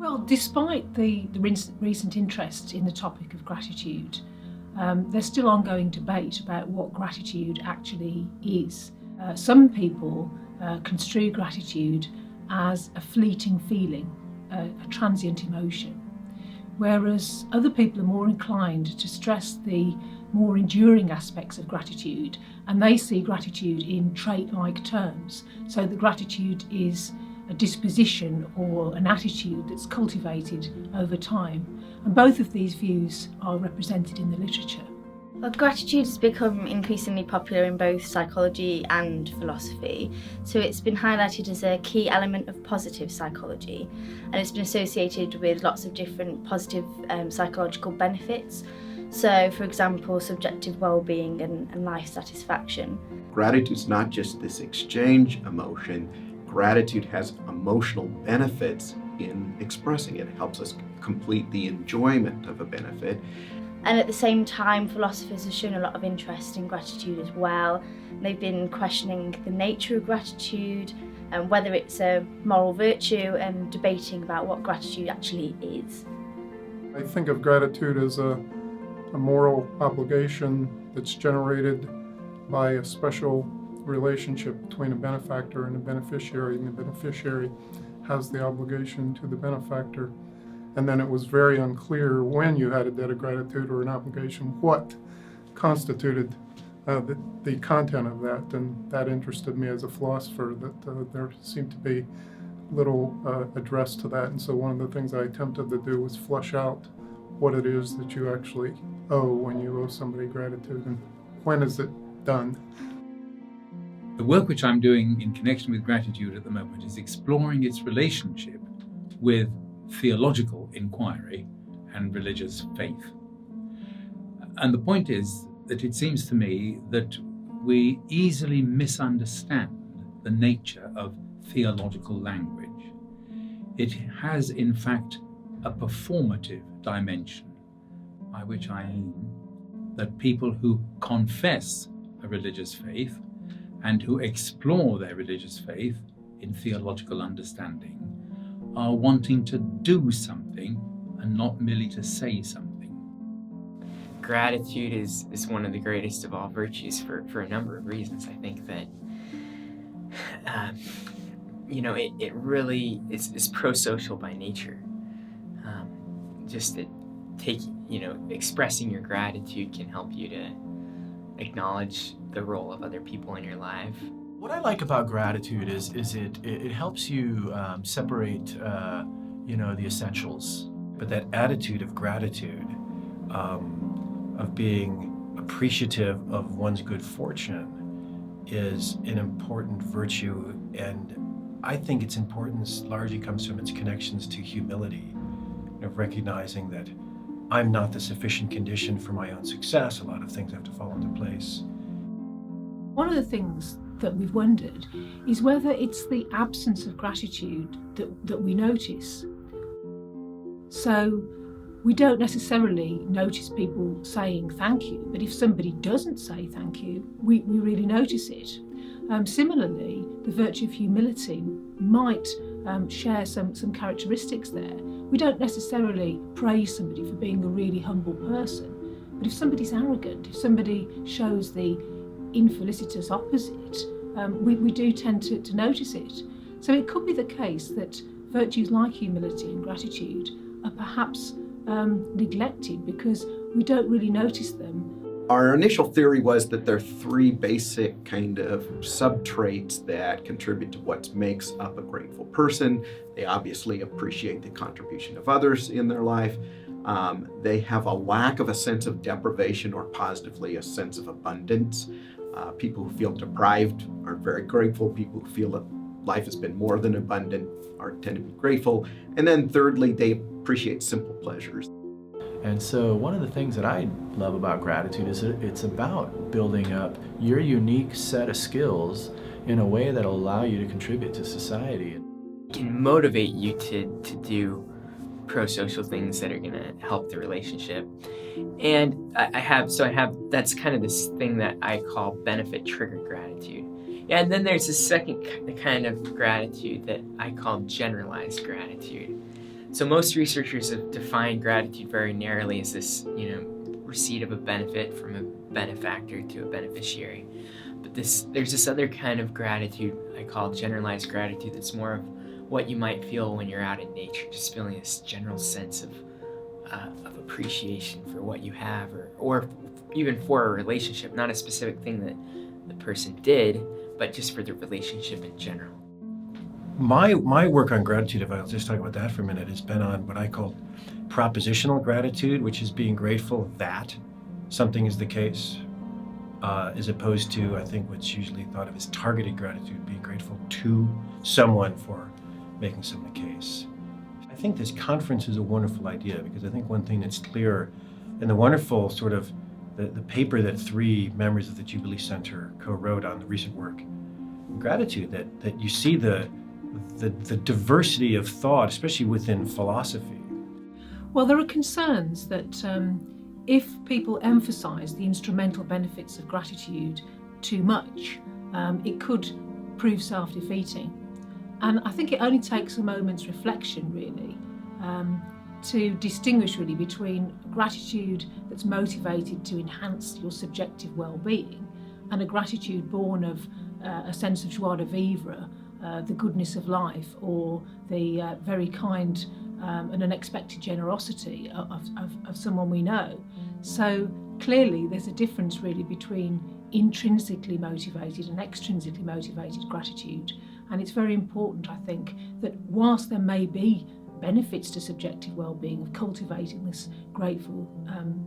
Well, despite the recent interest in the topic of gratitude, there's still ongoing debate about what gratitude actually is. Some people construe gratitude as a fleeting feeling, a transient emotion, whereas other people are more inclined to stress the more enduring aspects of gratitude, and they see gratitude in trait-like terms, so that gratitude is a disposition or an attitude that's cultivated over time. And both of these views are represented in the literature. Well, gratitude has become increasingly popular in both psychology and philosophy, so it's been highlighted as a key element of positive psychology, and it's been associated with lots of different positive psychological benefits. So, for example, subjective well-being and life satisfaction. Gratitude's not just this exchange emotion. Gratitude has emotional benefits in expressing it. It helps us complete the enjoyment of a benefit. And at the same time, philosophers have shown a lot of interest in gratitude as well. They've been questioning the nature of gratitude and whether it's a moral virtue, and debating about what gratitude actually is. I think of gratitude as a moral obligation that's generated by a special relationship between a benefactor and a beneficiary, and the beneficiary has the obligation to the benefactor. And then it was very unclear when you had a debt of gratitude or an obligation, what constituted the content of that. And that interested me as a philosopher, that there seemed to be little address to that. And so one of the things I attempted to do was flush out what it is that you actually owe when you owe somebody gratitude, and when is it done. The work which I'm doing in connection with gratitude at the moment is exploring its relationship with theological inquiry and religious faith. And the point is that it seems to me that we easily misunderstand the nature of theological language. It has, in fact, a performative dimension, by which I mean that people who confess a religious faith and who explore their religious faith in theological understanding are wanting to do something and not merely to say something. Gratitude is one of the greatest of all virtues for a number of reasons. I think that it really is pro-social by nature. Expressing your gratitude can help you to acknowledge the role of other people in your life. What I like about gratitude is it helps you separate the essentials, but that attitude of gratitude, of being appreciative of one's good fortune, is an important virtue, and I think its importance largely comes from its connections to humility, of recognizing that I'm not the sufficient condition for my own success. A lot of things have to fall into place. One of the things that we've wondered is whether it's the absence of gratitude that we notice. So we don't necessarily notice people saying thank you, but if somebody doesn't say thank you, we really notice it. Similarly, the virtue of humility might share some characteristics there. We don't necessarily praise somebody for being a really humble person, but if somebody's arrogant, if somebody shows the infelicitous opposite, we do tend to notice it. So it could be the case that virtues like humility and gratitude are perhaps neglected because we don't really notice them. Our initial theory was that there are three basic kind of sub-traits that contribute to what makes up a grateful person. They obviously appreciate the contribution of others in their life. They have a lack of a sense of deprivation, or positively a sense of abundance. People who feel deprived are very grateful. People who feel that life has been more than abundant tend to be grateful. And then thirdly, they appreciate simple pleasures. And so one of the things that I love about gratitude is that it's about building up your unique set of skills in a way that'll allow you to contribute to society. It can motivate you to do pro-social things that are going to help the relationship. And I have that's kind of this thing that I call benefit trigger gratitude. And then there's a second kind of gratitude that I call generalized gratitude. So most researchers have defined gratitude very narrowly as this, receipt of a benefit from a benefactor to a beneficiary. But there's this other kind of gratitude I call generalized gratitude that's more of what you might feel when you're out in nature, just feeling this general sense of appreciation for what you have, or even for a relationship, not a specific thing that the person did, but just for the relationship in general. My work on gratitude, if I'll just talk about that for a minute, has been on what I call propositional gratitude, which is being grateful that something is the case, as opposed to, I think, what's usually thought of as targeted gratitude, being grateful to someone for making something the case. I think this conference is a wonderful idea, because I think one thing that's clear in the wonderful sort of the paper that 3 members of the Jubilee Center co-wrote on the recent work, gratitude, that you see the diversity of thought, especially within philosophy. Well, there are concerns that if people emphasise the instrumental benefits of gratitude too much, it could prove self-defeating. And I think it only takes a moment's reflection, really, to distinguish really between gratitude that's motivated to enhance your subjective well-being and a gratitude born of a sense of joie de vivre, the goodness of life, or the very kind and unexpected generosity of someone we know. So clearly there's a difference really between intrinsically motivated and extrinsically motivated gratitude. And it's very important, I think, that whilst there may be benefits to subjective well-being of cultivating this grateful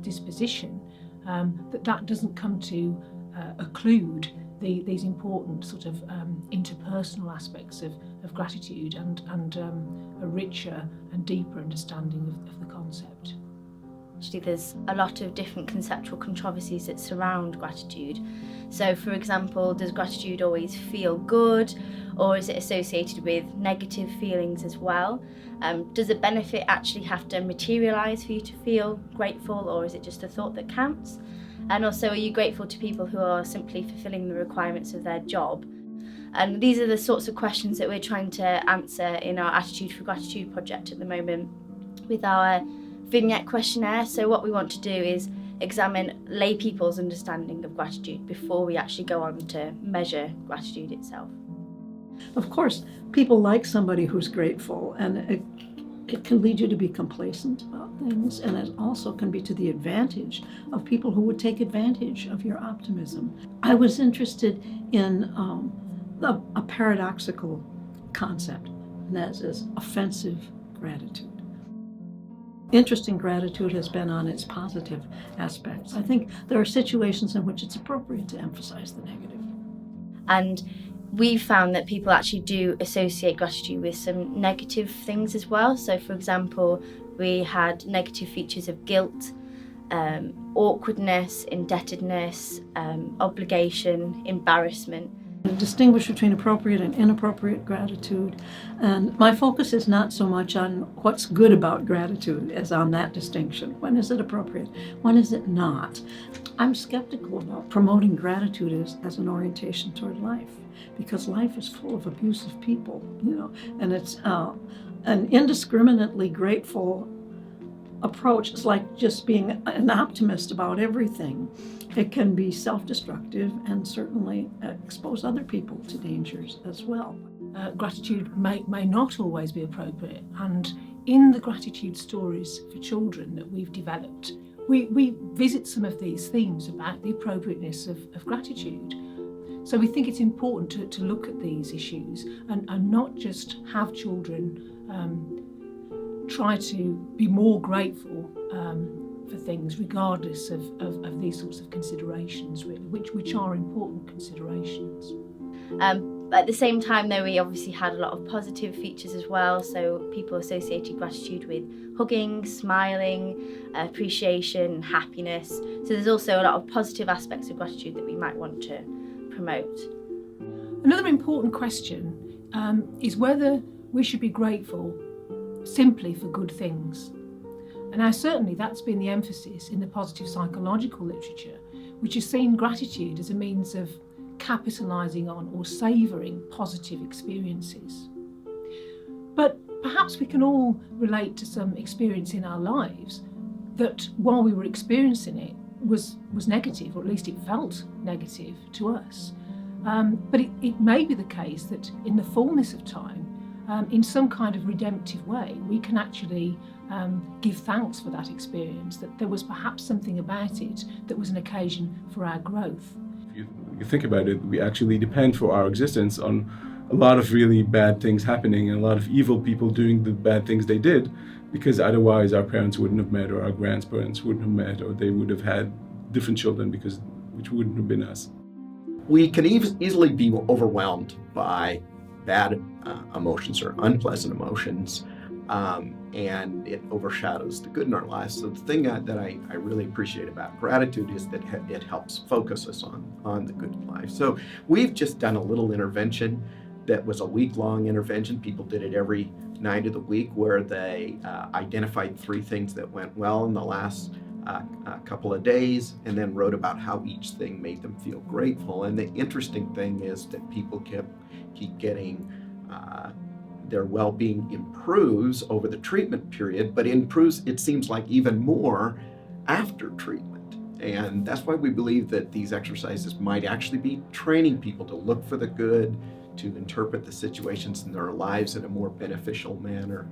disposition, that doesn't come to occlude these important sort of interpersonal aspects of gratitude and a richer and deeper understanding of the concept. Actually, there's a lot of different conceptual controversies that surround gratitude. So, for example, does gratitude always feel good, or is it associated with negative feelings as well? Does a benefit actually have to materialise for you to feel grateful, or is it just a thought that counts? And also, are you grateful to people who are simply fulfilling the requirements of their job? And these are the sorts of questions that we're trying to answer in our Attitude for Gratitude project at the moment with our vignette questionnaire. So what we want to do is examine lay people's understanding of gratitude before we actually go on to measure gratitude itself. Of course, people like somebody who's grateful, and it can lead you to be complacent about things, and it also can be to the advantage of people who would take advantage of your optimism. I was interested in a paradoxical concept, and that is offensive gratitude. Interesting gratitude has been on its positive aspects. I think there are situations in which it's appropriate to emphasize the negative. And we've found that people actually do associate gratitude with some negative things as well. So, for example, we had negative features of guilt, awkwardness, indebtedness, obligation, embarrassment. Distinguish between appropriate and inappropriate gratitude. And my focus is not so much on what's good about gratitude as on that distinction. When is it appropriate? When is it not? I'm skeptical about promoting gratitude as an orientation toward life, because life is full of abusive people, and it's an indiscriminately grateful approach. It's like just being an optimist about everything. It can be self-destructive and certainly expose other people to dangers as well. Gratitude may not always be appropriate, and in the gratitude stories for children that we've developed, we visit some of these themes about the appropriateness of gratitude. So we think it's important to look at these issues and not just have children try to be more grateful for things regardless of these sorts of considerations, really, which are important considerations. At the same time, though, we obviously had a lot of positive features as well. So people associated gratitude with hugging, smiling, appreciation, happiness. So there's also a lot of positive aspects of gratitude that we might want to promote. Another important question is whether we should be grateful simply for good things. And now certainly that's been the emphasis in the positive psychological literature, which has seen gratitude as a means of capitalising on or savouring positive experiences. But perhaps we can all relate to some experience in our lives that while we were experiencing it was negative, or at least it felt negative to us. But it may be the case that in the fullness of time, in some kind of redemptive way, we can actually give thanks for that experience, that there was perhaps something about it that was an occasion for our growth. If you think about it, we actually depend for our existence on a lot of really bad things happening and a lot of evil people doing the bad things they did, because otherwise our parents wouldn't have met, or our grandparents wouldn't have met, or they would have had different children, which wouldn't have been us. We can easily be overwhelmed by bad emotions or unpleasant emotions, and it overshadows the good in our lives. So the thing that I really appreciate about gratitude is that it helps focus us on the good in life. So we've just done a little intervention that was a week-long intervention. People did it every night of the week, where they identified 3 things that went well in the last couple of days, and then wrote about how each thing made them feel grateful. And the interesting thing is that people keep getting their well-being improves over the treatment period, but improves, it seems like, even more after treatment. And that's why we believe that these exercises might actually be training people to look for the good, to interpret the situations in their lives in a more beneficial manner,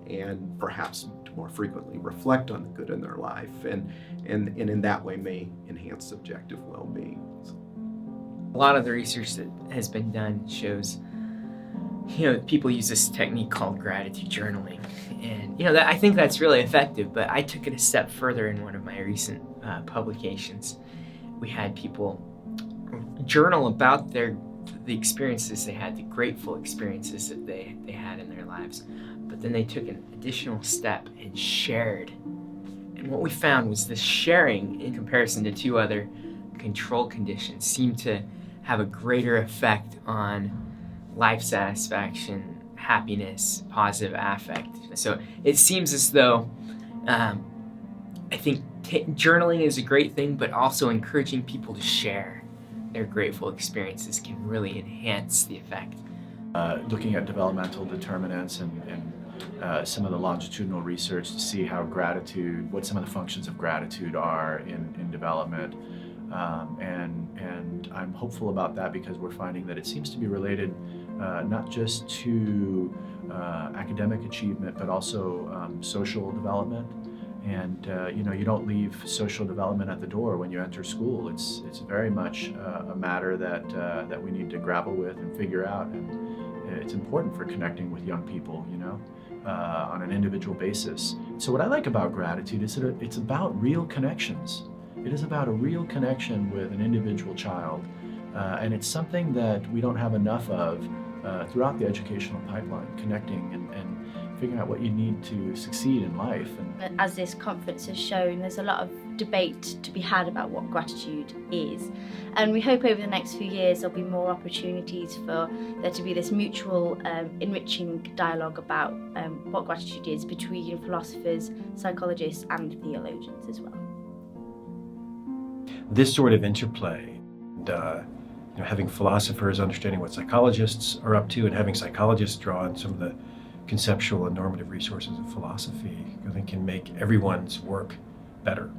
and perhaps to more frequently reflect on the good in their life, and in that way may enhance subjective well-being. A lot of the research that has been done shows, people use this technique called gratitude journaling, and I think that's really effective. But I took it a step further in one of my recent publications. We had people journal about the experiences they had, the grateful experiences that they had in their lives, but then they took an additional step and shared. And what we found was this sharing, in comparison to 2 other control conditions, seemed to have a greater effect on life satisfaction, happiness, positive affect. So it seems as though I think journaling is a great thing, but also encouraging people to share their grateful experiences can really enhance the effect. Looking at developmental determinants and some of the longitudinal research to see how what some of the functions of gratitude are in development. And I'm hopeful about that, because we're finding that it seems to be related not just to academic achievement, but also social development. And you don't leave social development at the door when you enter school. It's very much a matter that we need to grapple with and figure out. And it's important for connecting with young people, on an individual basis. So what I like about gratitude is that it's about real connections. It is about a real connection with an individual child, and it's something that we don't have enough of throughout the educational pipeline, connecting and figuring out what you need to succeed in life. And as this conference has shown, there's a lot of debate to be had about what gratitude is, and we hope over the next few years there'll be more opportunities for there to be this mutual enriching dialogue about what gratitude is between philosophers, psychologists and theologians as well. This sort of interplay, and having philosophers understanding what psychologists are up to, and having psychologists draw on some of the conceptual and normative resources of philosophy, I think can make everyone's work better.